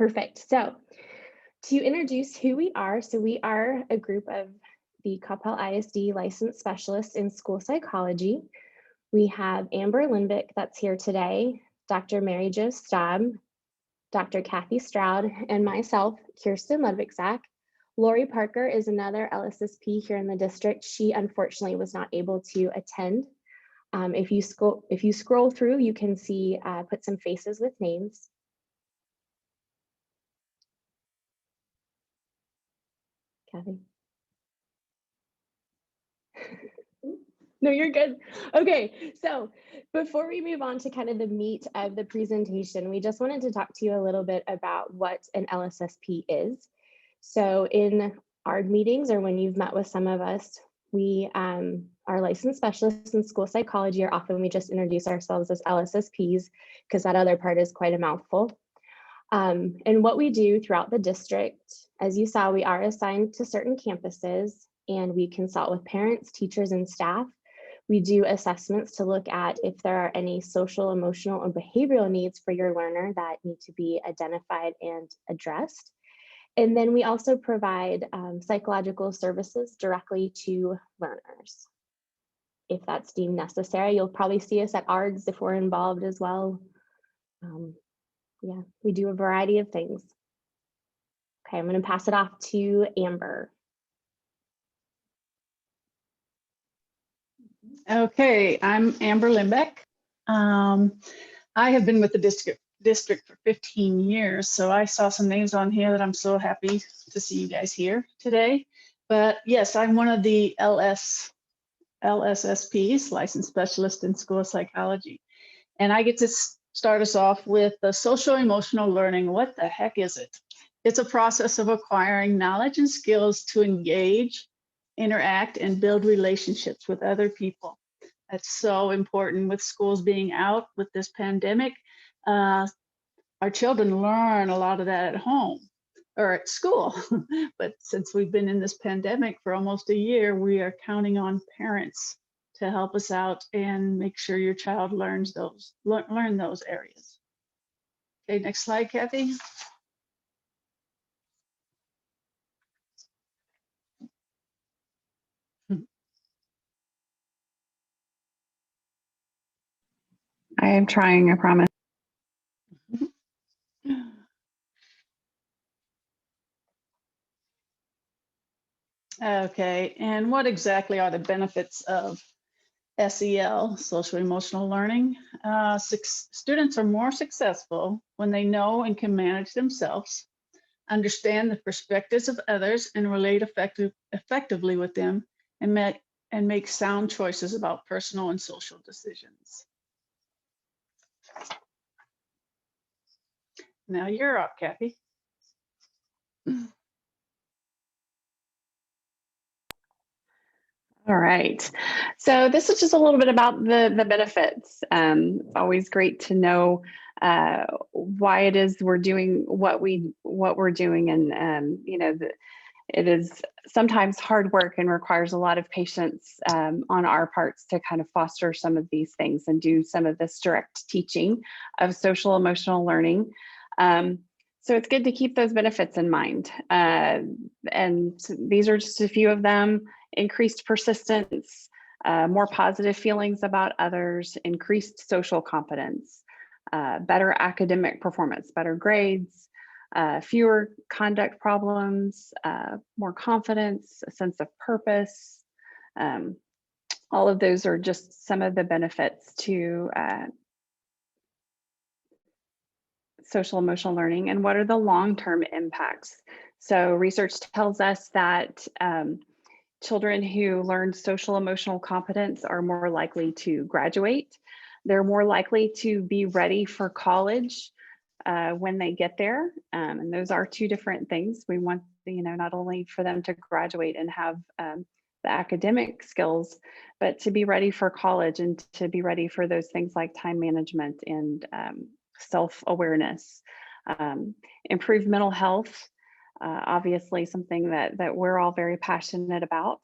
Perfect. So to introduce who we are, so we are a group of the Coppell ISD licensed specialists in school psychology. We have Amber Limbick that's here today, Dr. Mary Jo Staub, Dr. Kathy Stroud, and myself, Kirsten Ludwigsack. Lori Parker is another LSSP here in the district. She unfortunately was not able to attend. If you scroll through, you can see, put some faces with names. Kathy. No, you're good. Okay, so before we move on to kind of the meat of the presentation, we just wanted to talk to you a little bit about what an LSSP is. So in our meetings or when you've met with some of us, we are licensed specialists in school psychology, or often we just introduce ourselves as LSSPs because that other part is quite a mouthful. And what we do throughout the district, as you saw, we are assigned to certain campuses and we consult with parents, teachers, and staff. We do assessments to look at if there are any social, emotional, or behavioral needs for your learner that need to be identified and addressed. And then we also provide psychological services directly to learners. If that's deemed necessary, you'll probably see us at ARDS if we're involved as well. Yeah, we do a variety of things. Okay, I'm going to pass it off to Amber. Okay, I'm Amber Limbeck. I have been with the district for 15 years, so I saw some names on here that I'm so happy to see you guys here today. But yes, I'm one of the LSSPs, Licensed Specialist in School Psychology. And I get to start us off with the social emotional learning. What the heck is it? It's a process of acquiring knowledge and skills to engage, interact, and build relationships with other people. That's so important with schools being out with this pandemic. Our children learn a lot of that at home or at school. But since we've been in this pandemic for almost a year, we are counting on parents to help us out and make sure your child learns learn those areas. Okay, next slide, Kathy. I am trying, I promise. Okay, and what exactly are the benefits of SEL, social emotional learning? Students are more successful when they know and can manage themselves, understand the perspectives of others and relate effectively with them, and make sound choices about personal and social decisions. Now you're up, Kathy. All right. So this is just a little bit about the benefits. Always great to know why it is we're doing what we're doing, and you know, it is sometimes hard work and requires a lot of patience on our parts to kind of foster some of these things and do some of this direct teaching of social emotional learning. So it's good to keep those benefits in mind. And these are just a few of them: increased persistence, more positive feelings about others, increased social competence, better academic performance, better grades, fewer conduct problems, more confidence, a sense of purpose. All of those are just some of the benefits to social emotional learning. And what are the long-term impacts? So research tells us that children who learn social emotional competence are more likely to graduate. They're more likely to be ready for college when they get there. And those are two different things. We want, you know, not only for them to graduate and have the academic skills, but to be ready for college and to be ready for those things like time management and self-awareness, improved mental health, obviously something that we're all very passionate about,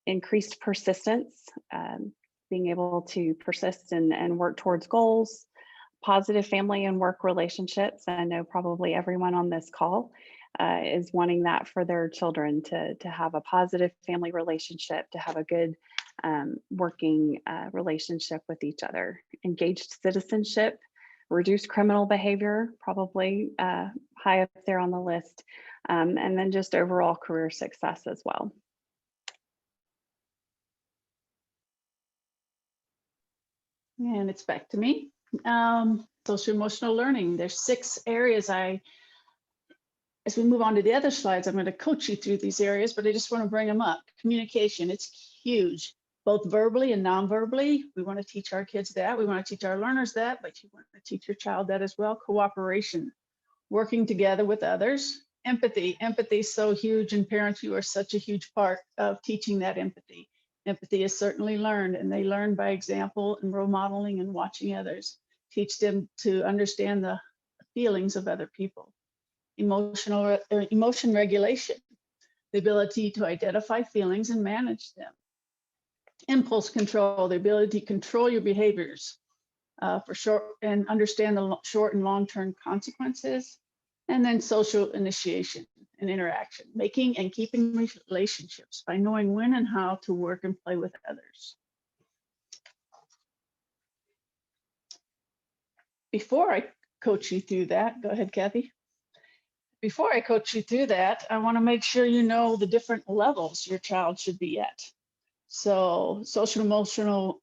increased persistence, being able to persist and work towards goals, positive family and work relationships. I know probably everyone on this call is wanting that for their children to have a positive family relationship, to have a good working relationship with each other. Engaged citizenship, reduce criminal behavior, probably high up there on the list, and then just overall career success as well. And it's back to me. Social emotional learning. There's 6 areas as we move on to the other slides, I'm going to coach you through these areas, but I just want to bring them up. Communication, it's huge, both verbally and non-verbally. We want to teach our kids that. We want to teach our learners that, but you want to teach your child that as well. Cooperation, working together with others. Empathy, empathy is so huge, and parents, you are such a huge part of teaching that empathy. Empathy is certainly learned, and they learn by example and role modeling and watching others. Teach them to understand the feelings of other people. Emotion regulation, the ability to identify feelings and manage them. Impulse control, the ability to control your behaviors for short and understand the short and long-term consequences. And then social initiation and interaction, making and keeping relationships by knowing when and how to work and play with others. Before I coach you through that, go ahead, Kathy. Before I coach you through that, I want to make sure you know the different levels your child should be at. So social emotional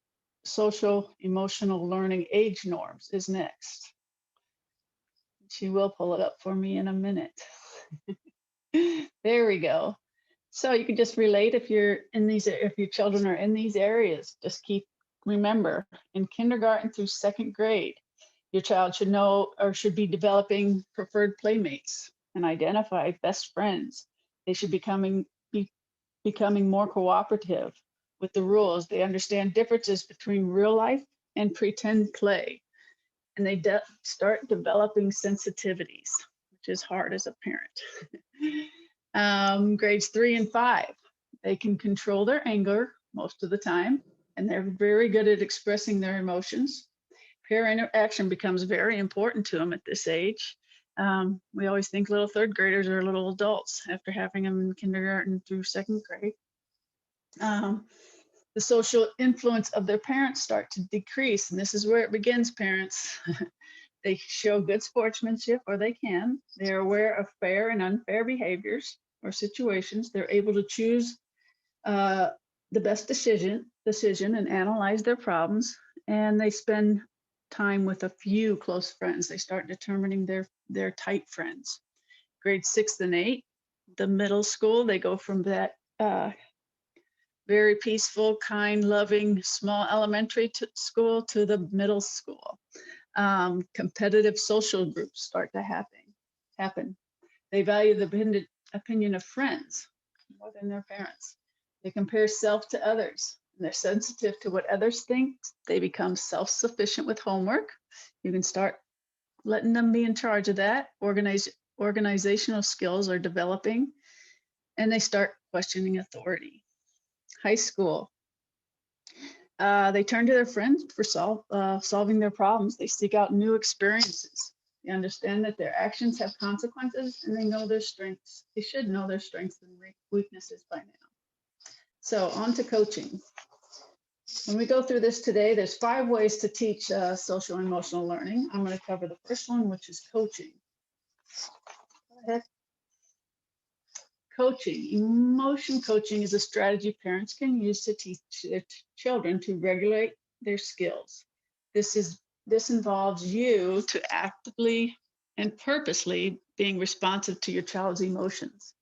learning age norms is next. She will pull it up for me in a minute. There we go. So you can just relate if you're in these, if your children are in these areas. Just remember, in kindergarten through 2nd grade, your child should know or should be developing preferred playmates and identify best friends. They should be becoming more cooperative with the rules. They understand differences between real life and pretend play. And they start developing sensitivities, which is hard as a parent. Grades 3 and 5, they can control their anger most of the time, and they're very good at expressing their emotions. Peer interaction becomes very important to them at this age. We always think little 3rd graders are little adults after having them in kindergarten through 2nd grade. The social influence of their parents start to decrease, and this is where it begins, parents. They show good sportsmanship, or they can. They're aware of fair and unfair behaviors or situations. They're able to choose the best decision and analyze their problems, and they spend time with a few close friends. They start determining their tight friends. Grades 6 and 8, the middle school, they go from that very peaceful, kind, loving, small elementary school to the middle school. Competitive social groups start to happen. They value the opinion of friends more than their parents. They compare self to others, and they're sensitive to what others think. They become self-sufficient with homework. You can start letting them be in charge of that. Organizational skills are developing, and they start questioning authority. High school, they turn to their friends for solving their problems. They seek out new experiences. They understand that their actions have consequences, and they know their strengths. They should know their strengths and weaknesses by now. So on to coaching. When we go through this today, there's 5 ways to teach social and emotional learning. I'm going to cover the first one, which is coaching. Go ahead. Coaching. Emotion coaching is a strategy parents can use to teach their children to regulate their skills. This involves you to actively and purposely being responsive to your child's emotions,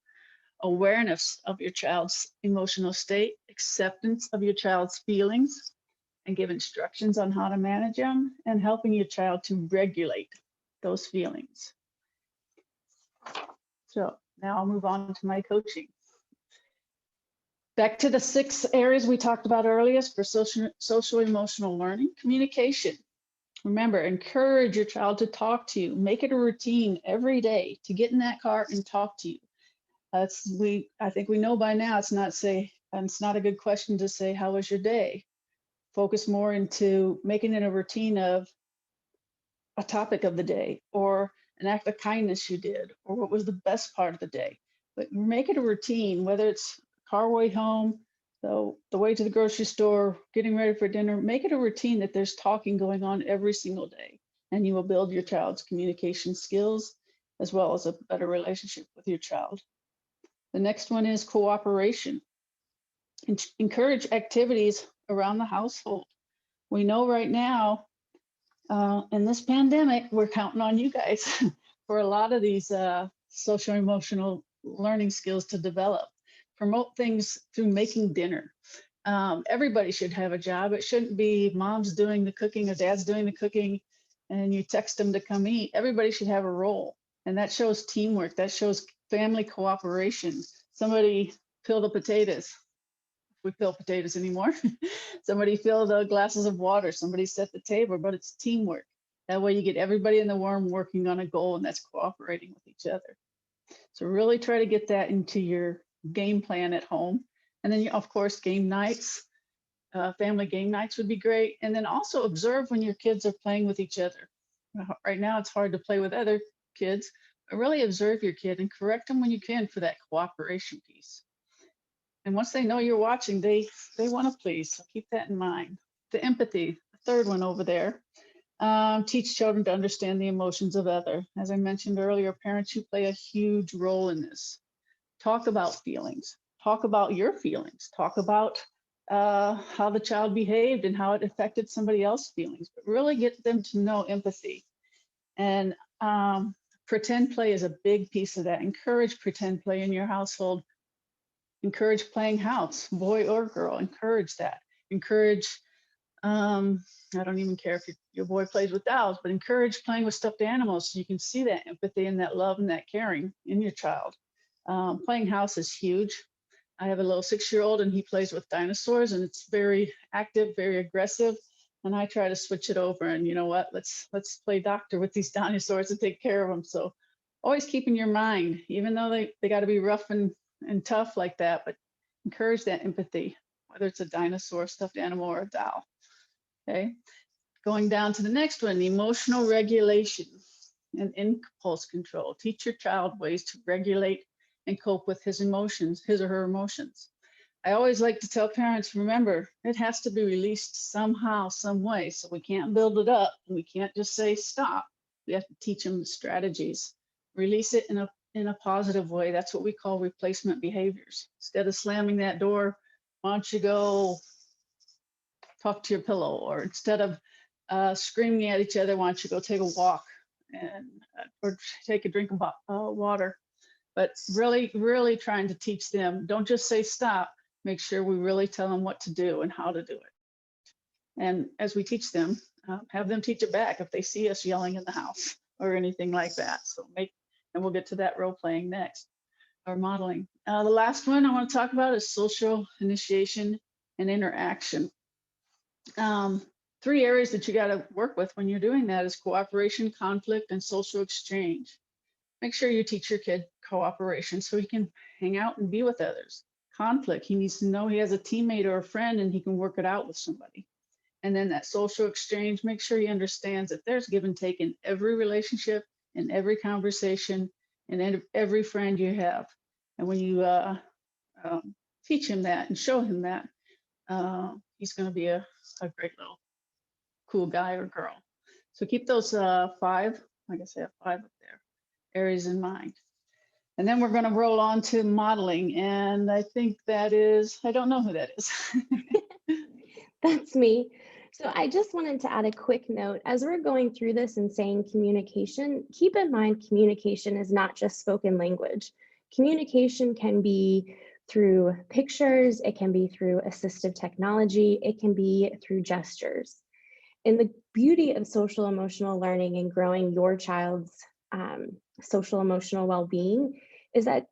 awareness of your child's emotional state, acceptance of your child's feelings, and give instructions on how to manage them, and helping your child to regulate those feelings. So now I'll move on to my coaching. Back to the 6 areas we talked about earlier for social emotional learning. Communication. Remember, encourage your child to talk to you. Make it a routine every day to get in that car and talk to you. I think we know by now it's not a good question to say, how was your day? Focus more into making it a routine of a topic of the day, or an act of kindness you did, or what was the best part of the day. But make it a routine, whether it's car way home, the way to the grocery store, getting ready for dinner. Make it a routine that there's talking going on every single day, and you will build your child's communication skills as well as a better relationship with your child. The next one is cooperation. Encourage activities around the household. We know right now, in this pandemic, we're counting on you guys for a lot of these social emotional learning skills to develop. Promote things through making dinner. Everybody should have a job. It shouldn't be mom's doing the cooking or dad's doing the cooking and you text them to come eat. Everybody should have a role. And that shows teamwork. That shows family cooperation. Somebody peel the potatoes. We peel potatoes anymore. Somebody fill the glasses of water. Somebody set the table, but it's teamwork. That way you get everybody in the room working on a goal, and that's cooperating with each other. So really try to get that into your game plan at home. And then, of course, game nights, family game nights would be great. And then also observe when your kids are playing with each other. Right now, it's hard to play with other kids, but really observe your kid and correct them when you can for that cooperation piece. And once they know you're watching, they want to please. So keep that in mind. The empathy, the third one over there. Teach children to understand the emotions of other. As I mentioned earlier, parents, you play a huge role in this. Talk about feelings. Talk about your feelings. Talk about how the child behaved and how it affected somebody else's feelings. But really get them to know empathy. And pretend play is a big piece of that. Encourage pretend play in your household. Encourage playing house, boy or girl. Encourage that. Encourage, I don't even care if your boy plays with dolls, but encourage playing with stuffed animals so you can see that empathy and that love and that caring in your child. Playing house is huge. I have a little 6-year-old and he plays with dinosaurs and it's very active, very aggressive. And I try to switch it over and you know what, let's play doctor with these dinosaurs and take care of them. So always keep in your mind, even though they got to be rough and tough like that, but encourage that empathy, whether it's a dinosaur, stuffed animal, or a doll. Okay, going down to the next one, emotional regulation and impulse control. Teach your child ways to regulate and cope with his emotions, his or her emotions. I always like to tell parents, remember, it has to be released somehow, some way. So we can't build it up. We can't just say stop. We have to teach them the strategies. Release it in a positive way. That's what we call replacement behaviors. Instead of slamming that door, why don't you go talk to your pillow? Or instead of screaming at each other, why don't you go take a walk and or take a drink of water? But really, really trying to teach them, don't just say stop, make sure we really tell them what to do and how to do it. And as we teach them, have them teach it back if they see us yelling in the house or anything like that. So and we'll get to that role playing next, or modeling. The last one I want to talk about is social initiation and interaction. 3 areas that you got to work with when you're doing that is cooperation, conflict, and social exchange. Make sure you teach your kid cooperation so he can hang out and be with others. Conflict, he needs to know he has a teammate or a friend and he can work it out with somebody. And then that social exchange, make sure he understands that there's give and take in every relationship, in every conversation, and every friend you have. And when you teach him that and show him that, he's going to be a great little cool guy or girl. So keep those 5, like I said, 5 up there, areas in mind. And then we're going to roll on to modeling. And I think that is, I don't know who that is. That's me. So I just wanted to add a quick note. As we're going through this and saying communication, keep in mind communication is not just spoken language. Communication can be through pictures, it can be through assistive technology, it can be through gestures. And the beauty of social emotional learning and growing your child's social emotional well-being is that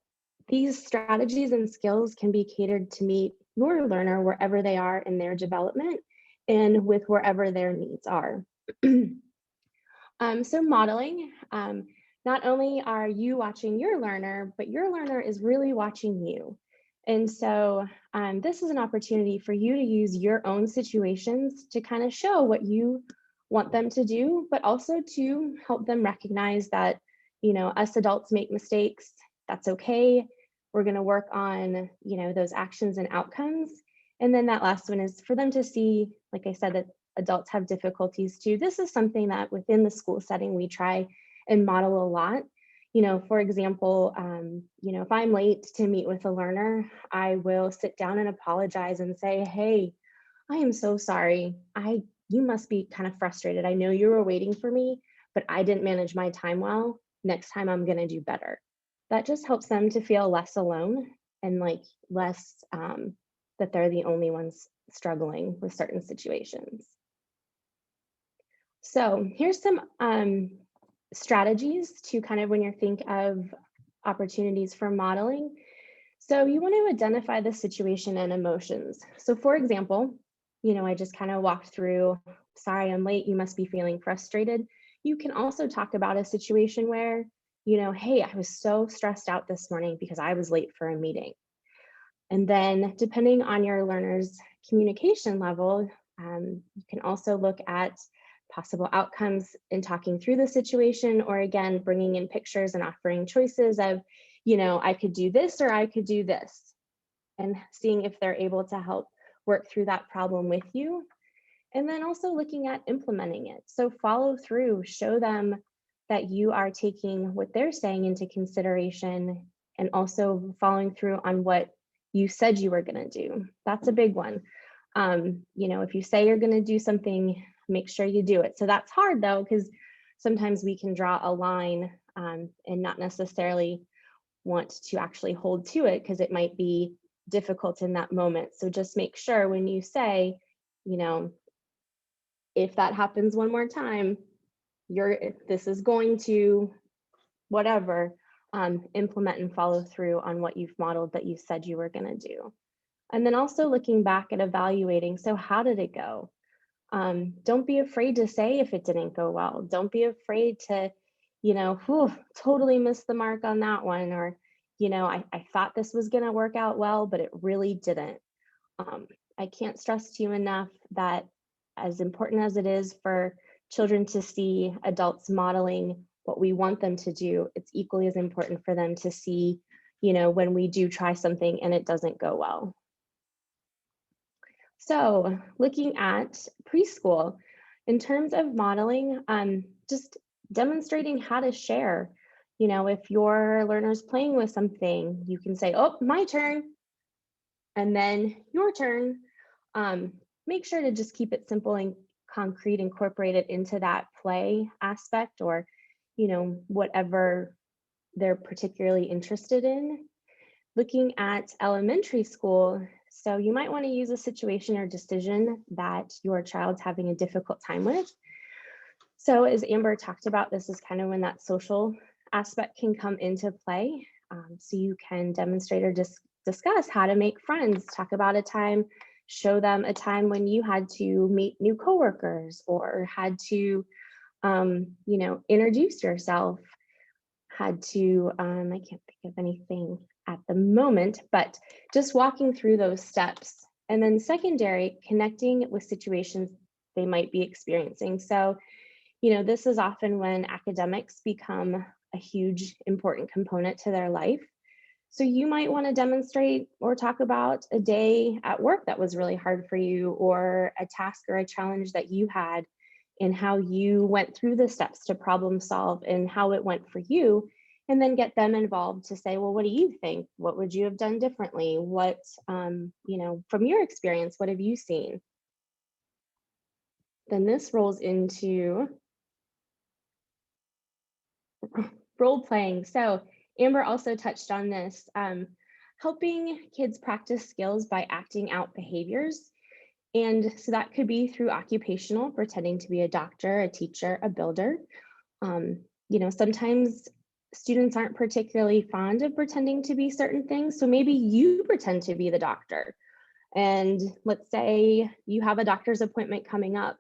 these strategies and skills can be catered to meet your learner wherever they are in their development and with wherever their needs are. So modeling, not only are you watching your learner, but your learner is really watching you. And so this is an opportunity for you to use your own situations to kind of show what you want them to do, but also to help them recognize that, us adults make mistakes. That's okay. We're going to work on, those actions and outcomes. And then that last one is for them to see, like I said, that adults have difficulties too. This is something that within the school setting, we try and model a lot. For example, if I'm late to meet with a learner, I will sit down and apologize and say, hey, I am so sorry. You must be kind of frustrated. I know you were waiting for me, but I didn't manage my time well. Next time I'm going to do better. That just helps them to feel less alone and like less that they're the only ones struggling with certain situations. So here's some strategies to kind of when you think of opportunities for modeling. So you want to identify the situation and emotions. So for example, I just kind of walked through, sorry, I'm late. You must be feeling frustrated. You can also talk about a situation where, hey, I was so stressed out this morning because I was late for a meeting. And then depending on your learner's communication level, you can also look at possible outcomes in talking through the situation, or again, bringing in pictures and offering choices of, I could do this or I could do this, and seeing if they're able to help work through that problem with you. And then also looking at implementing it. So follow through, show them that you are taking what they're saying into consideration and also following through on what you said you were going to do. That's a big one. If you say you're going to do something, make sure you do it. So that's hard though, because sometimes we can draw a line and not necessarily want to actually hold to it because it might be difficult in that moment. So just make sure when you say, if that happens one more time, this is going to whatever, implement and follow through on what you've modeled that you said you were going to do. And then also looking back at evaluating, so how did it go? Don't be afraid to say if it didn't go well. Don't be afraid to, totally missed the mark on that one, or, I thought this was going to work out well, but it really didn't. I can't stress to you enough that as important as it is for children to see adults modeling what we want them to do, it's equally as important for them to see, when we do try something and it doesn't go well. So looking at preschool, in terms of modeling, just demonstrating how to share. If your learner's playing with something, you can say, oh, my turn, and then your turn. Make sure to just keep it simple and concrete, incorporate it into that play aspect, or, whatever they're particularly interested in. Looking at elementary school, so you might want to use a situation or decision that your child's having a difficult time with. So as Amber talked about, this is kind of when that social aspect can come into play. So you can demonstrate or discuss how to make friends, talk about a time, show them a time when you had to meet new coworkers or had to, introduce yourself, had to, I can't think of anything at the moment, but just walking through those steps. And then secondary, connecting with situations they might be experiencing. So, this is often when academics become a huge important component to their life. So you might want to demonstrate or talk about a day at work that was really hard for you, or a task or a challenge that you had, and how you went through the steps to problem solve and how it went for you. And then get them involved to say, well, what do you think? What would you have done differently? What, from your experience, what have you seen? Then this rolls into role playing. So Amber also touched on this, helping kids practice skills by acting out behaviors. And so that could be through occupational, pretending to be a doctor, a teacher, a builder. Sometimes students aren't particularly fond of pretending to be certain things. So maybe you pretend to be the doctor. And let's say you have a doctor's appointment coming up.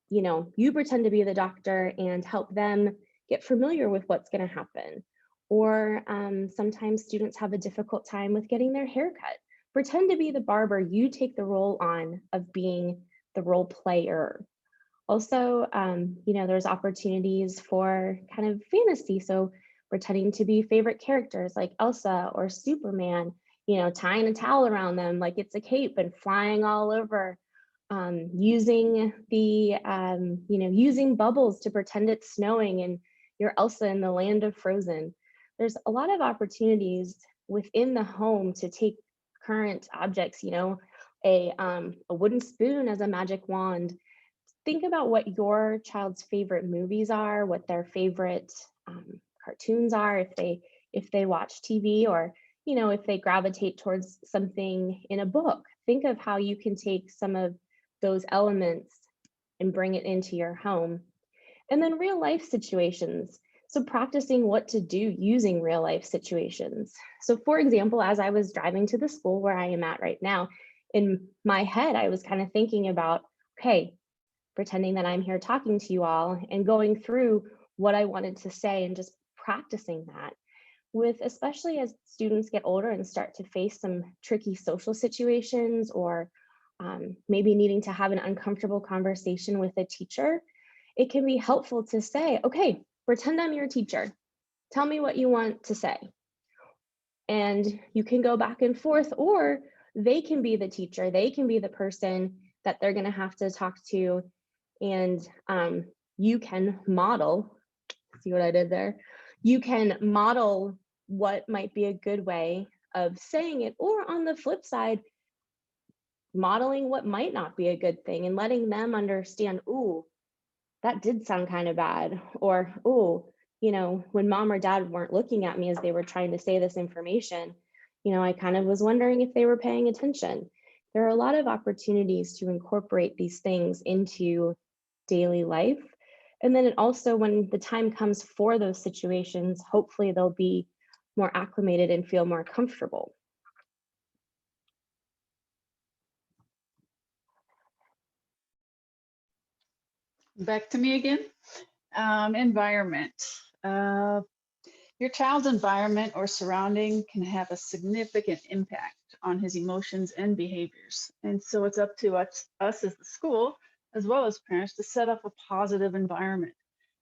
You pretend to be the doctor and help them get familiar with what's going to happen. Or sometimes students have a difficult time with getting their hair cut. Pretend to be the barber. You take the role on of being the role player. Also, there's opportunities for kind of fantasy. So pretending to be favorite characters like Elsa or Superman, tying a towel around them like it's a cape and flying all over. Using using bubbles to pretend it's snowing and you're Elsa in the land of Frozen. There's a lot of opportunities within the home to take current objects, a wooden spoon as a magic wand. Think about what your child's favorite movies are, what their favorite cartoons are, if they watch TV, or if they gravitate towards something in a book. Think of how you can take some of those elements and bring it into your home. And then real life situations. So practicing what to do using real life situations. So for example, as I was driving to the school where I am at right now, in my head, I was kind of thinking about, okay, pretending that I'm here talking to you all and going through what I wanted to say and just practicing that. Especially as students get older and start to face some tricky social situations, or maybe needing to have an uncomfortable conversation with a teacher, it can be helpful to say, okay, pretend I'm your teacher. Tell me what you want to say. And you can go back and forth, or they can be the teacher. They can be the person that they're going to have to talk to. And you can model, see what I did there? You can model what might be a good way of saying it, or on the flip side, modeling what might not be a good thing and letting them understand, ooh, that did sound kind of bad. Or, ooh, when mom or dad weren't looking at me as they were trying to say this information, I kind of was wondering if they were paying attention. There are a lot of opportunities to incorporate these things into daily life. And then it also, when the time comes for those situations, hopefully they'll be more acclimated and feel more comfortable. Back to me again. Environment. Your child's environment or surrounding can have a significant impact on his emotions and behaviors. And so it's up to us as the school, as well as parents, to set up a positive environment.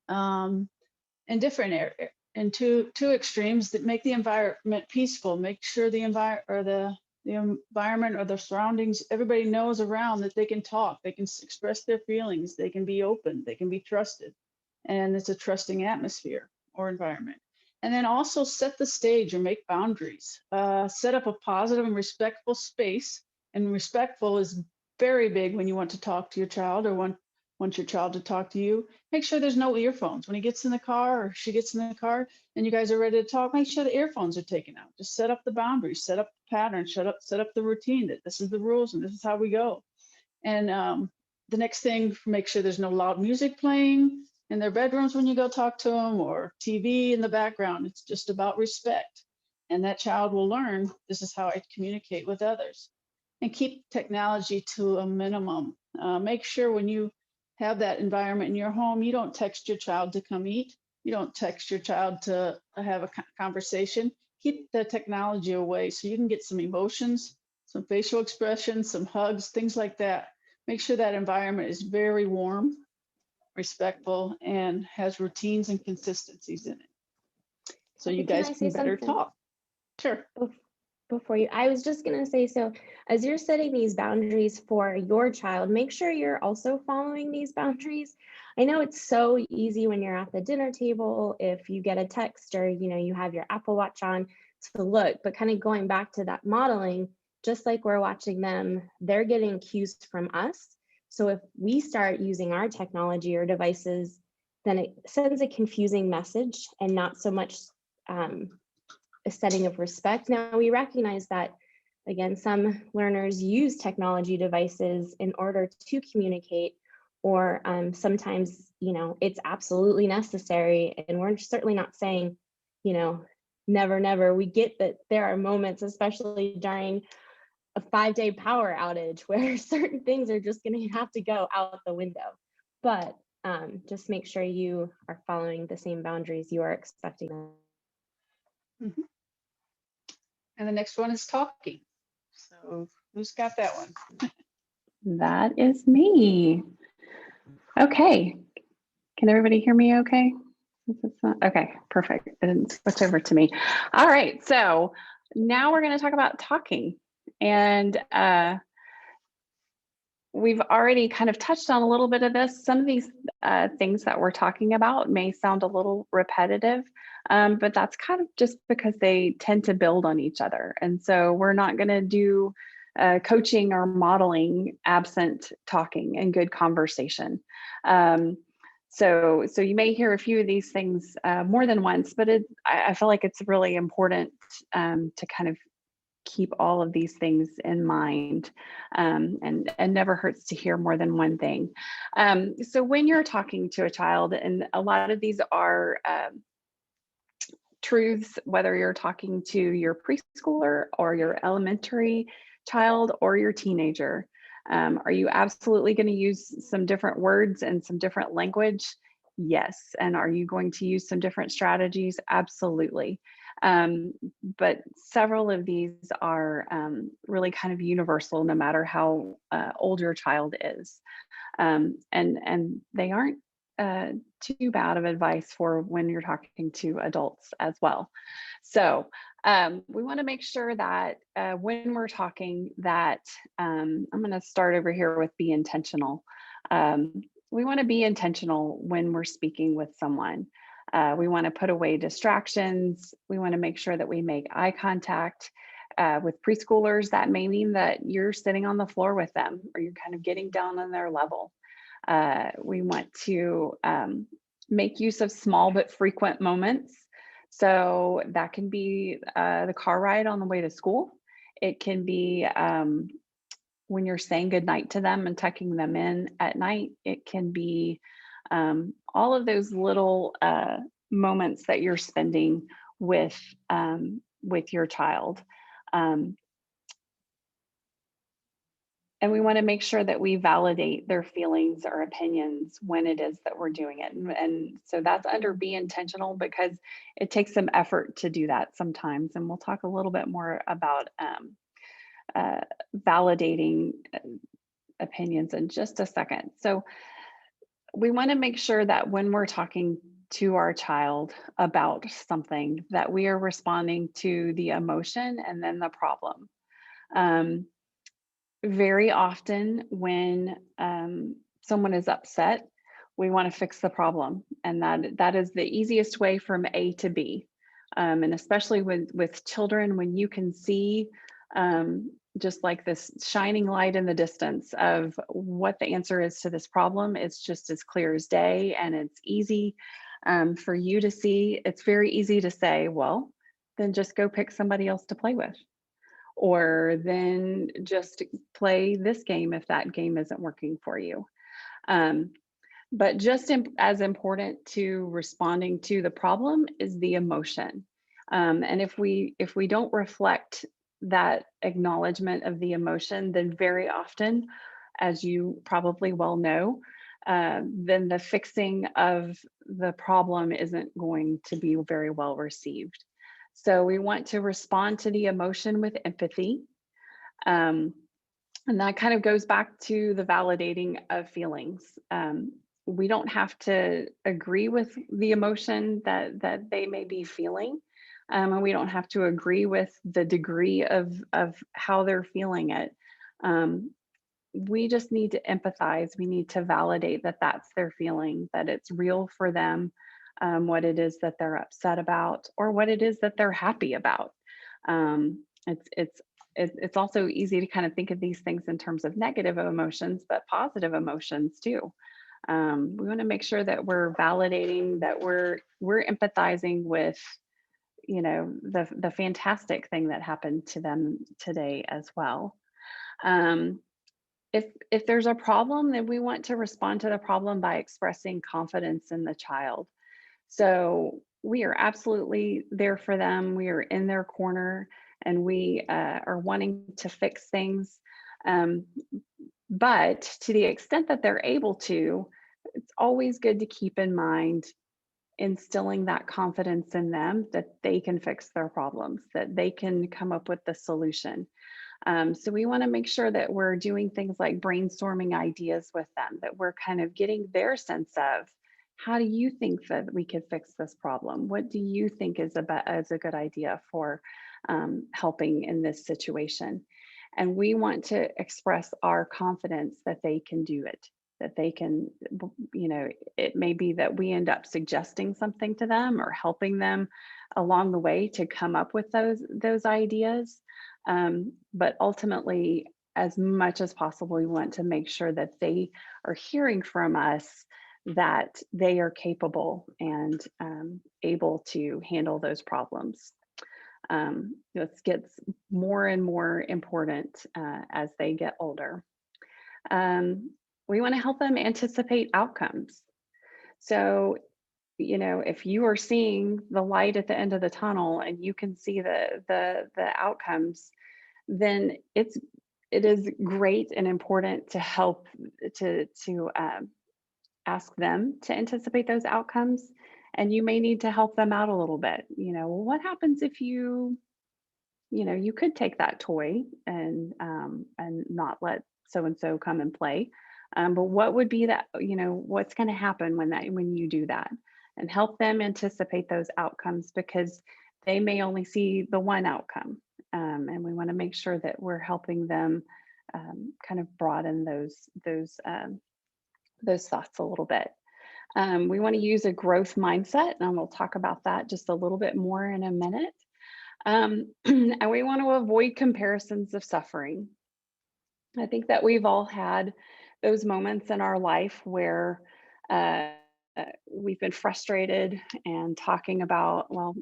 In different areas, in two extremes that make the environment peaceful, make sure the environment or the surroundings, everybody knows around that they can talk, they can express their feelings, they can be open, they can be trusted. And it's a trusting atmosphere or environment. And then also set the stage or make boundaries. Set up a positive and respectful space. And respectful is very big when you want to talk to your child, or want your child to talk to you. Make sure there's no earphones. When he gets in the car or she gets in the car and you guys are ready to talk, make sure the earphones are taken out. Just set up the boundaries, set up the pattern, set up the routine, that this is the rules and this is how we go. And the next thing, make sure there's no loud music playing in their bedrooms when you go talk to them, or TV in the background. It's just about respect. And that child will learn, this is how I communicate with others. And keep technology to a minimum. Make sure when you have that environment in your home, you don't text your child to come eat. You don't text your child to have a conversation. Keep the technology away so you can get some emotions, some facial expressions, some hugs, things like that. Make sure that environment is very warm, respectful, and has routines and consistencies in it. So you guys can better talk. Sure. Before you, I was just going to say, so as you're setting these boundaries for your child, make sure you're also following these boundaries. I know it's so easy when you're at the dinner table, if you get a text or, you have your Apple Watch on, to look, but kind of going back to that modeling, just like we're watching them, they're getting cues from us. So if we start using our technology or devices, then it sends a confusing message and not so much a setting of respect. Now, we recognize that, again, some learners use technology devices in order to communicate, or sometimes, it's absolutely necessary. And we're certainly not saying, never, never. We get that there are moments, especially during a 5-day power outage, where certain things are just going to have to go out the window. But just make sure you are following the same boundaries you are expecting them. Mm-hmm. And the next one is talking. So who's got that one? That is me. Okay. Can everybody hear me okay? Okay, perfect. It didn't switch over to me. All right, so now we're going to talk about talking. And we've already kind of touched on a little bit of this. Some of these things that we're talking about may sound a little repetitive, but that's kind of just because they tend to build on each other. And so we're not going to do coaching or modeling absent talking and good conversation. So you may hear a few of these things more than once, but I feel like it's really important to kind of keep all of these things in mind, and never hurts to hear more than one thing. So when you're talking to a child, and a lot of these are truths, whether you're talking to your preschooler or your elementary child or your teenager, are you absolutely going to use some different words and some different language? Yes. And are you going to use some different strategies? Absolutely. But several of these are really kind of universal, no matter how old your child is. And they aren't too bad of advice for when you're talking to adults as well. So we want to make sure that when we're talking that, I'm going to start over here with be intentional. We want to be intentional when we're speaking with someone. We want to put away distractions. We want to make sure that we make eye contact. With preschoolers, that may mean that you're sitting on the floor with them, or you're kind of getting down on their level. We want to make use of small but frequent moments. So that can be the car ride on the way to school. It can be when you're saying goodnight to them and tucking them in at night. It can be all of those little moments that you're spending with your child. And we want to make sure that we validate their feelings or opinions when it is that we're doing it. And so that's under be intentional, because it takes some effort to do that sometimes. And we'll talk a little bit more about validating opinions in just a second. So we want to make sure that when we're talking to our child about something, that we are responding to the emotion and then the problem. Very often when someone is upset, we want to fix the problem, and that is the easiest way from A to B. And especially with children, when you can see just like this shining light in the distance of what the answer is to this problem, it's just as clear as day, and it's easy for you to see. It's very easy to say, well, then just go pick somebody else to play with, or then just play this game if that game isn't working for you. But just as important to responding to the problem is the emotion. And if we don't reflect that acknowledgement of the emotion, then very often, as you probably well know, then the fixing of the problem isn't going to be very well received. So we want to respond to the emotion with empathy. And that kind of goes back to the validating of feelings. We don't have to agree with the emotion that they may be feeling. And we don't have to agree with the degree of how they're feeling it. We just need to empathize. We need to validate that that's their feeling, that it's real for them, what it is that they're upset about, or what it is that they're happy about. It's also easy to kind of think of these things in terms of negative emotions, but positive emotions too. We want to make sure that we're validating, that we're empathizing with, you know, the fantastic thing that happened to them today as well. If there's a problem, then we want to respond to the problem by expressing confidence in the child. So we are absolutely there for them. We are in their corner, and we are wanting to fix things. But to the extent that they're able to, it's always good to keep in mind instilling that confidence in them that they can fix their problems, that they can come up with the solution. So we want to make sure that we're doing things like brainstorming ideas with them, that we're kind of getting their sense of, how do you think that we could fix this problem? What do you think is a good idea for helping in this situation? And we want to express our confidence that they can do it, that they can, it may be that we end up suggesting something to them or helping them along the way to come up with those ideas. But ultimately, as much as possible, we want to make sure that they are hearing from us that they are capable and able to handle those problems. This gets more and more important as they get older. We want to help them anticipate outcomes. So, if you are seeing the light at the end of the tunnel and you can see the outcomes, then it is great and important to help to ask them to anticipate those outcomes. And you may need to help them out a little bit. Well, what happens if you could take that toy and not let so and so come and play, but what would be that, what's going to happen when you do that, and help them anticipate those outcomes, because they may only see the one outcome, and we want to make sure that we're helping them kind of broaden those thoughts a little bit. We want to use a growth mindset, and we'll talk about that just a little bit more in a minute. And we want to avoid comparisons of suffering. I think that we've all had those moments in our life where we've been frustrated and talking about, well,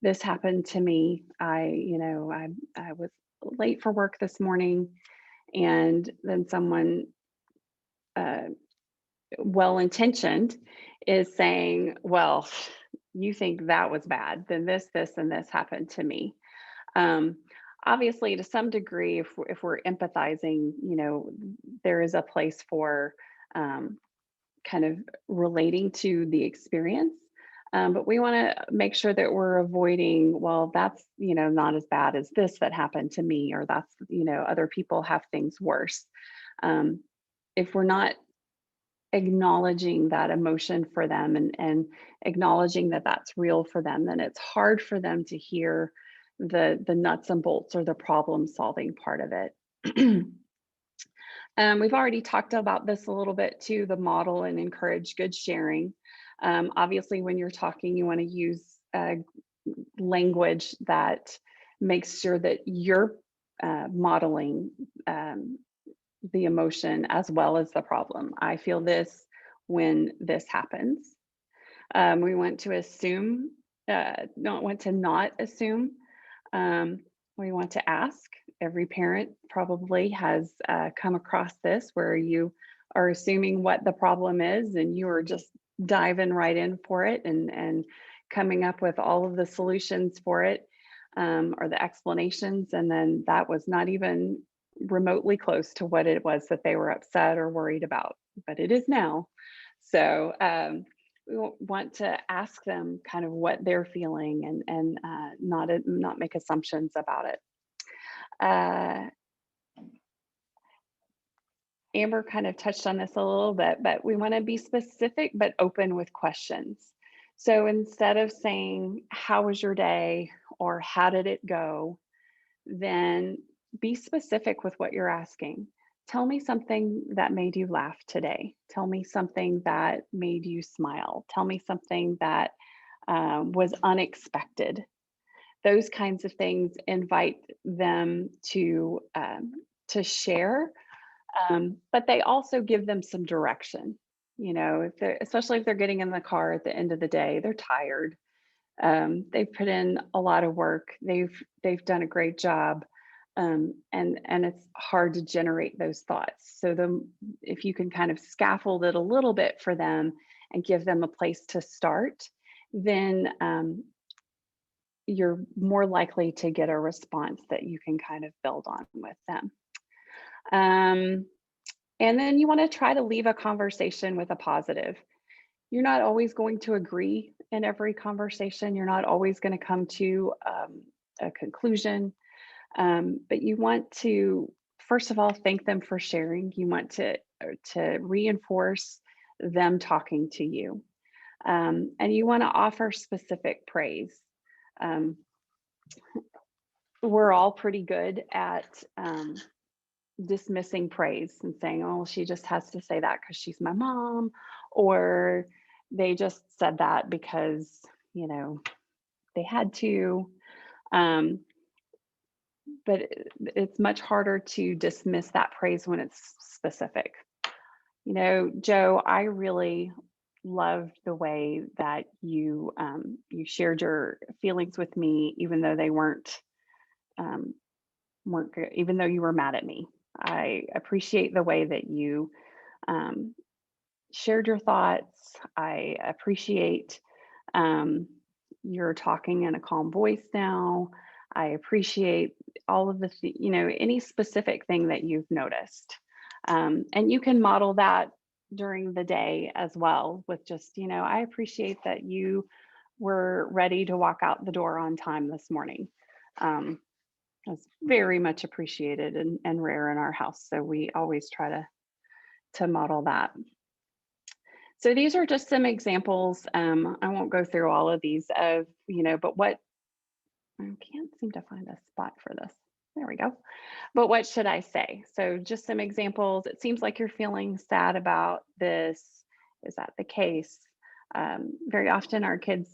this happened to me. I was late for work this morning, and then someone well-intentioned is saying, well, you think that was bad, then this, and this happened to me. Obviously, to some degree, if we're empathizing, there is a place for kind of relating to the experience. But we want to make sure that we're avoiding, well, that's, not as bad as this that happened to me, or that's, other people have things worse. If we're not acknowledging that emotion for them and acknowledging that that's real for them, then it's hard for them to hear the nuts and bolts or the problem solving part of it. We've already talked about this a little bit too, the model and encourage good sharing. Obviously, when you're talking, you want to use language that makes sure that you're modeling the emotion as well as the problem. I feel this when this happens. We want to assume, not assume. We want to ask. Every parent probably has come across this, where you are assuming what the problem is and you are just diving right in for it and coming up with all of the solutions for it, or the explanations, and then that was not even remotely close to what it was that they were upset or worried about, but it is now. So we want to ask them kind of what they're feeling and not make assumptions about it. Amber kind of touched on this a little bit, but we want to be specific but open with questions. So instead of saying, how was your day, or how did it go, then be specific with what you're asking. Tell me something that made you laugh today. Tell me something that made you smile. Tell me something that was unexpected. Those kinds of things invite them to share, but they also give them some direction. Especially if they're getting in the car at the end of the day, they're tired. They've put in a lot of work. They've done a great job. And it's hard to generate those thoughts. So if you can kind of scaffold it a little bit for them and give them a place to start, then you're more likely to get a response that you can kind of build on with them. And then you want to try to leave a conversation with a positive. You're not always going to agree in every conversation. You're not always going to come to a conclusion. But you want to, first of all, thank them for sharing. You want to reinforce them talking to you. And you want to offer specific praise. Um, we're all pretty good at dismissing praise and saying, oh, she just has to say that because she's my mom, or they just said that because, you know, they had to. Um, but it's much harder to dismiss that praise when it's specific. You know, Joe, I really loved the way that you shared your feelings with me, even though they um, weren't good, even though you were mad at me. I appreciate the way that you um, shared your thoughts. I appreciate um, your talking in a calm voice now. I appreciate all of you know, any specific thing that you've noticed. And you can model that during the day as well with just, you know, I appreciate that you were ready to walk out the door on time this morning. That's very much appreciated and rare in our house. So we always try to model that. So these are just some examples. I won't go through all of these of, you know, but what, I can't seem to find a spot for this. There we go. But what should I say? So just some examples. It seems like you're feeling sad about this. Is that the case? Very often our kids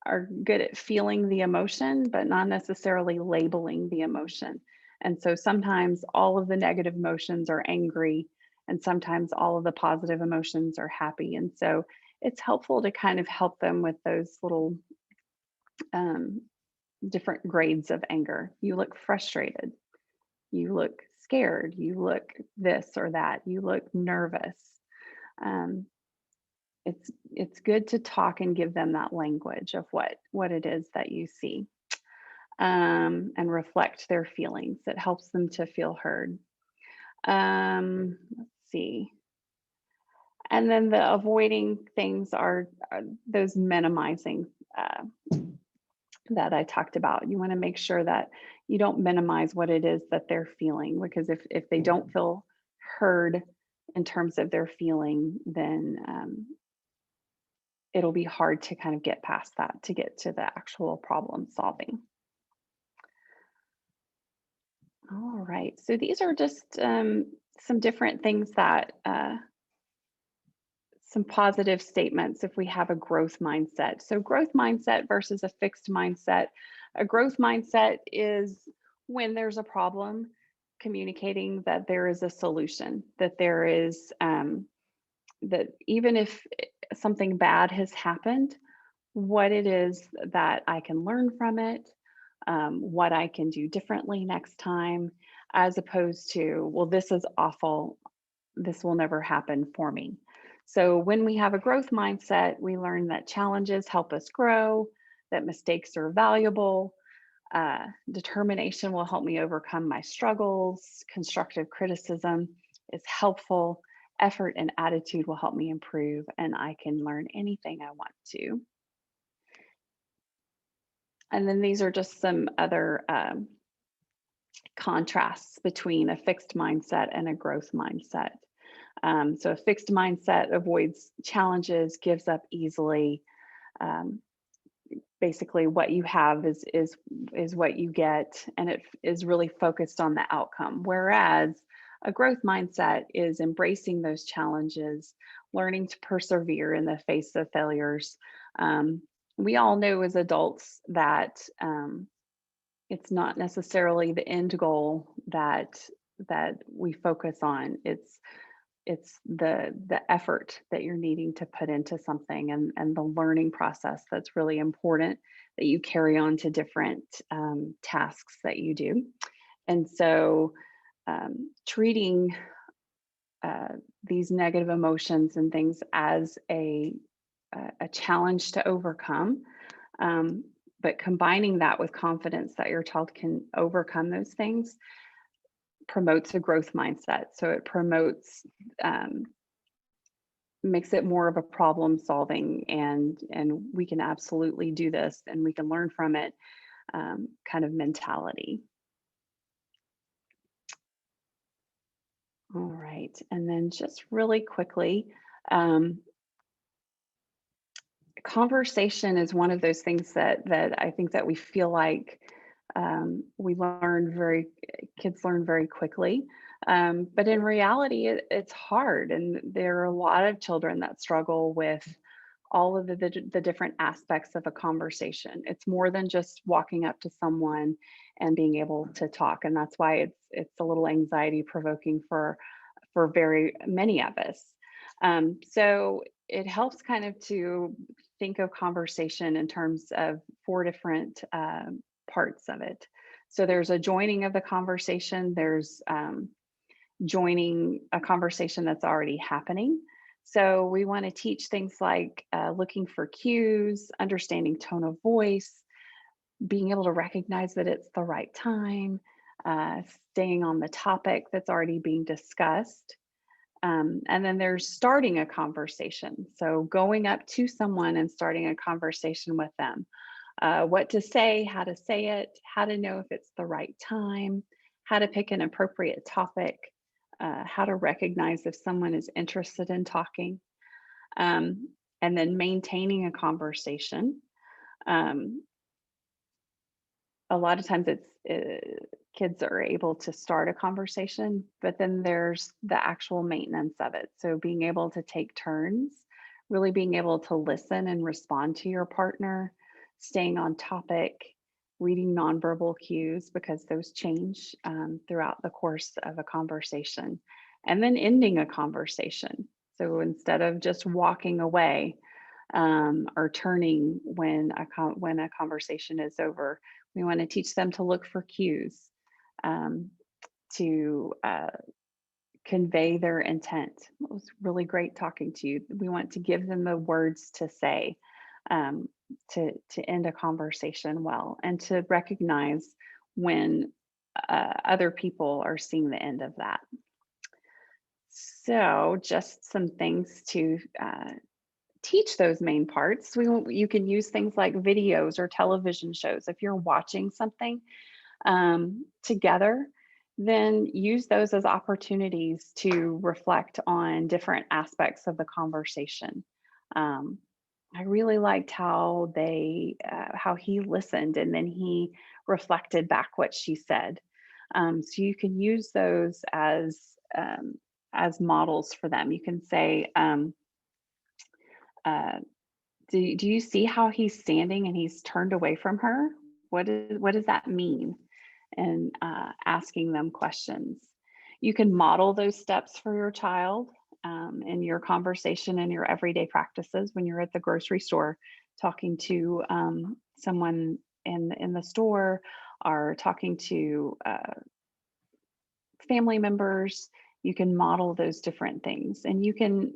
are good at feeling the emotion, but not necessarily labeling the emotion. And so sometimes all of the negative emotions are angry, and sometimes all of the positive emotions are happy. And so it's helpful to kind of help them with those little different grades of anger. You look frustrated. You look scared. You look this or that. You look nervous. Um, it's good to talk and give them that language of what it is that you see, and reflect their feelings. It helps them to feel heard. Let's see. And then the avoiding things are those minimizing that I talked about. You want to make sure that you don't minimize what it is that they're feeling, because if they don't feel heard in terms of their feeling, then it'll be hard to kind of get past that to get to the actual problem solving. All right, so these are just some different things that, some positive statements if we have a growth mindset. So growth mindset versus a fixed mindset. A growth mindset is when there's a problem, communicating that there is a solution, that there is, that even if something bad has happened, what it is that I can learn from it, what I can do differently next time, as opposed to, well, this is awful, this will never happen for me. So when we have a growth mindset, we learn that challenges help us grow, that mistakes are valuable, determination will help me overcome my struggles, constructive criticism is helpful, effort and attitude will help me improve, and I can learn anything I want to. And then these are just some other contrasts between a fixed mindset and a growth mindset. So a fixed mindset avoids challenges, gives up easily. Basically, what you have is what you get, and it is really focused on the outcome. Whereas a growth mindset is embracing those challenges, learning to persevere in the face of failures. We all know as adults that it's not necessarily the end goal that we focus on. It's the effort that you're needing to put into something, and the learning process that's really important that you carry on to different tasks that you do. And so treating these negative emotions and things as a challenge to overcome, but combining that with confidence that your child can overcome those things promotes a growth mindset. So it promotes, makes it more of a problem solving, and we can absolutely do this and we can learn from it kind of mentality. All right. And then just really quickly, um, conversation is one of those things that I think that we feel like we learn very kids learn very quickly. But in reality, it's hard, and there are a lot of children that struggle with all of the different aspects of a conversation. It's more than just walking up to someone and being able to talk, and that's why it's a little anxiety provoking for very many of us. So it helps kind of to think of conversation in terms of four different parts of it. So there's a joining of the conversation, there's joining a conversation that's already happening. So we want to teach things like looking for cues, understanding tone of voice, being able to recognize that it's the right time, staying on the topic that's already being discussed. And then there's starting a conversation. So going up to someone and starting a conversation with them. What to say, how to say it, how to know if it's the right time, how to pick an appropriate topic, how to recognize if someone is interested in talking, um, and then maintaining a conversation. Um, a lot of times kids are able to start a conversation, but then there's the actual maintenance of it. So being able to take turns, really being able to listen and respond to your partner, staying on topic, reading nonverbal cues because those change throughout the course of a conversation, and then ending a conversation. So instead of just walking away or turning when a conversation is over, we want to teach them to look for cues um, to convey their intent. It was really great talking to you. We want to give them the words to say um, to end a conversation well, and to recognize when other people are seeing the end of that. So, just some things to teach those main parts. You can use things like videos or television shows. If you're watching something together, then use those as opportunities to reflect on different aspects of the conversation. Um, I really liked how he listened and then he reflected back what she said. So you can use those as models for them. You can say, uh, do you see how he's standing and he's turned away from her? What does that mean? And asking them questions. You can model those steps for your child in your conversation and your everyday practices when you're at the grocery store talking to someone in the store, or talking to family members. You can model those different things, and you can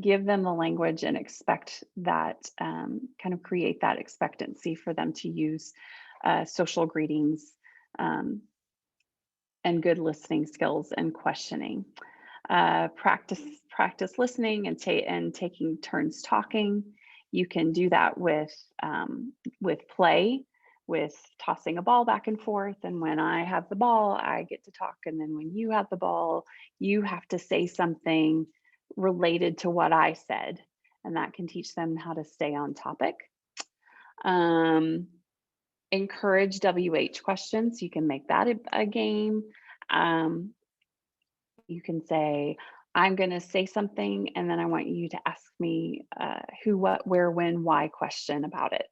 give them the language and expect that kind of create that expectancy for them to use social greetings um, and good listening skills and questioning. Practice listening and taking turns talking. You can do that with play, with tossing a ball back and forth. And when I have the ball, I get to talk. And then when you have the ball, you have to say something related to what I said. And that can teach them how to stay on topic. Encourage WH questions. You can make that a game. You can say, I'm going to say something, and then I want you to ask me who, what, where, when, why question about it.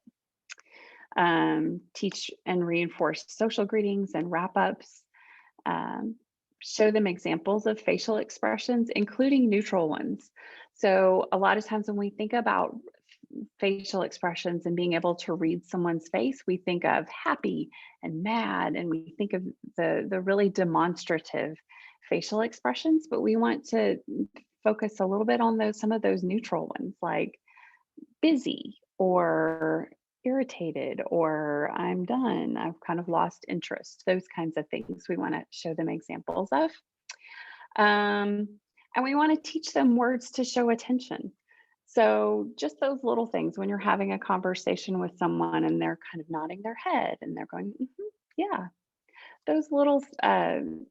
Teach and reinforce social greetings and wrap ups. Show them examples of facial expressions, including neutral ones. So a lot of times when we think about facial expressions and being able to read someone's face, we think of happy and mad, and we think of the really demonstrative facial expressions, but we want to focus a little bit on some of those neutral ones, like busy or irritated or I'm done, I've kind of lost interest. Those kinds of things we want to show them examples of. And we want to teach them words to show attention. So just those little things when you're having a conversation with someone and they're kind of nodding their head and they're going, yeah. those little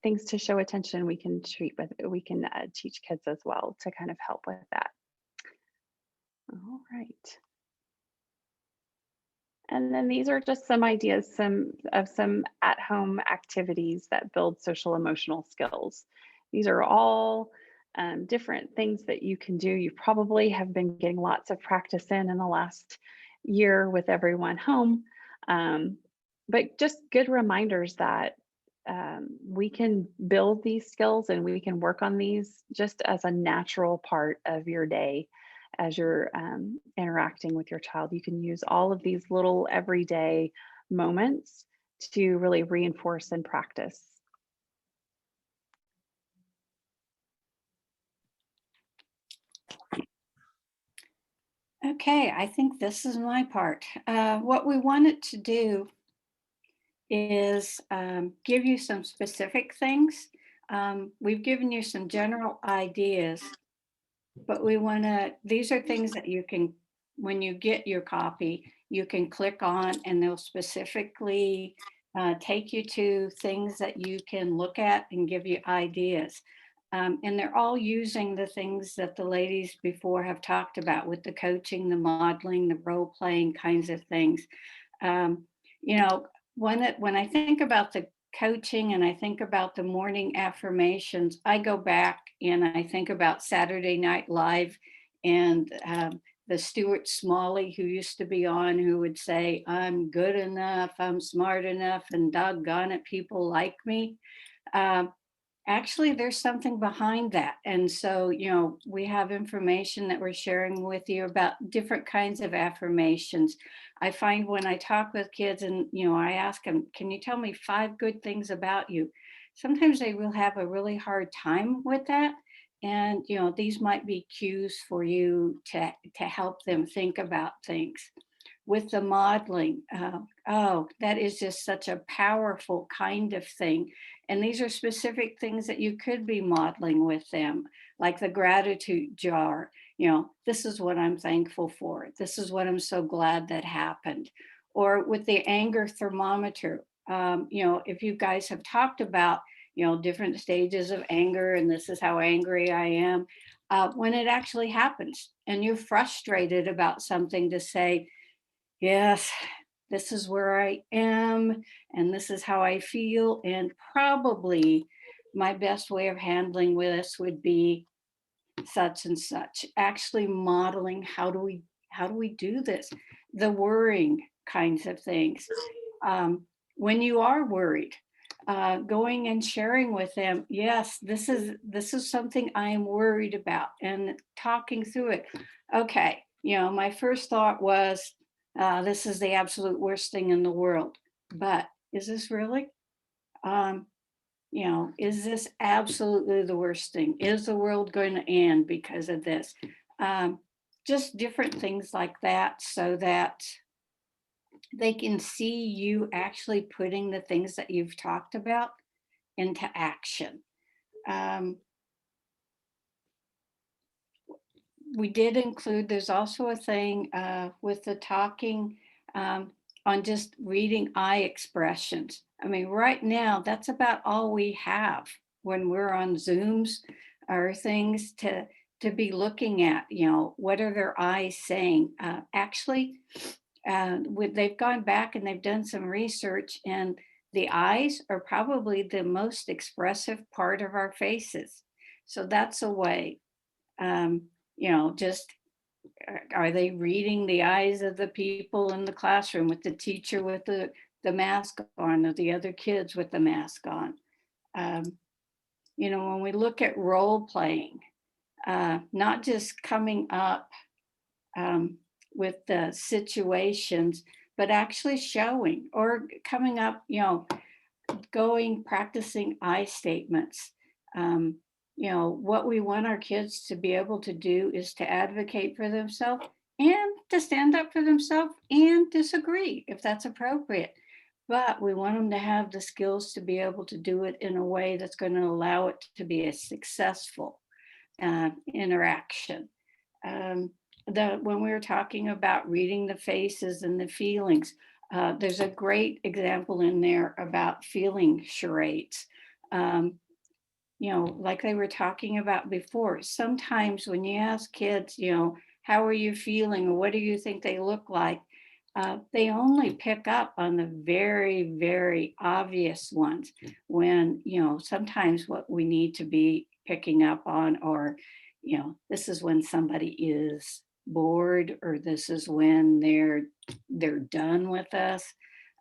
things to show attention, we can teach kids as well to kind of help with that. All right. And then these are just some ideas, some at-home activities that build social emotional skills. These are all different things that you can do. You probably have been getting lots of practice in the last year with everyone home, but just good reminders that we can build these skills and we can work on these just as a natural part of your day as you're interacting with your child. You can use all of these little everyday moments to really reinforce and practice. Okay, I think this is my part. What we wanted to do is give you some specific things. We've given you some general ideas, but these are things that you can, when you get your copy, you can click on and they'll specifically take you to things that you can look at and give you ideas. And they're all using the things that the ladies before have talked about with the coaching, the modeling, the role playing kinds of things. You know, when I think about the coaching and I think about the morning affirmations, I go back and I think about Saturday Night Live and the Stuart Smalley who used to be on, who would say, I'm good enough, I'm smart enough, and doggone it, people like me. Actually, there's something behind that. And so, you know, we have information that we're sharing with you about different kinds of affirmations. I find when I talk with kids and, you know, I ask them, can you tell me 5 good things about you? Sometimes they will have a really hard time with that. And, you know, these might be cues for you to help them think about things. With the modeling, that is just such a powerful kind of thing. And these are specific things that you could be modeling with them, like the gratitude jar. You know, this is what I'm thankful for. This is what I'm so glad that happened. Or with the anger thermometer, you know, if you guys have talked about, you know, different stages of anger, and this is how angry I am, when it actually happens and you're frustrated about something, to say, yes, this is where I am, and this is how I feel. And probably my best way of handling this would be such and such. Actually modeling how do we do this? The worrying kinds of things. When you are worried, going and sharing with them, yes, this is something I am worried about, and talking through it. Okay, you know, my first thought was, this is the absolute worst thing in the world. But is this really? You know, is this absolutely the worst thing? Is the world going to end because of this? Just different things like that, so that they can see you actually putting the things that you've talked about into action. We did include, there's also a thing with the talking on just reading eye expressions. I mean, right now, that's about all we have when we're on Zooms or things to be looking at, you know, what are their eyes saying? Actually, they've gone back and they've done some research, and the eyes are probably the most expressive part of our faces. So that's a way. You know, just are they reading the eyes of the people in the classroom, with the teacher with the mask on, or the other kids with the mask on? You know, when we look at role playing, not just coming up with the situations, but actually showing or coming up, you know, practicing I statements. You know, what we want our kids to be able to do is to advocate for themselves and to stand up for themselves and disagree if that's appropriate. But we want them to have the skills to be able to do it in a way that's going to allow it to be a successful interaction. When we were talking about reading the faces and the feelings, There's a great example in there about feeling charades. You know, like they were talking about before, sometimes when you ask kids, you know, how are you feeling or what do you think they look like? They only pick up on the very, very obvious ones when, you know, sometimes what we need to be picking up on, or, you know, this is when somebody is bored, or this is when they're done with us,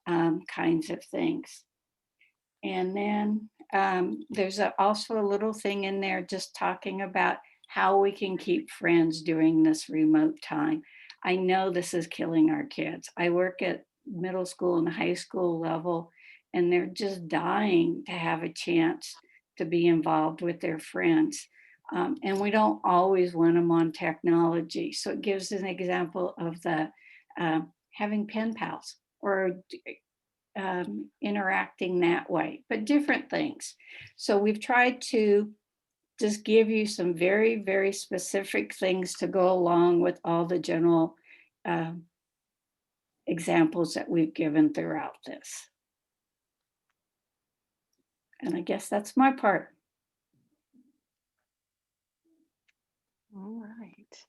kinds of things. And then there's also a little thing in there just talking about how we can keep friends during this remote time. I know this is killing our kids. I work at middle school and high school level, and they're just dying to have a chance to be involved with their friends. And we don't always want them on technology. So it gives an example of the having pen pals, or interacting that way, but different things. So we've tried to just give you some very, very specific things to go along with all the general examples that we've given throughout this. And I guess that's my part. All right.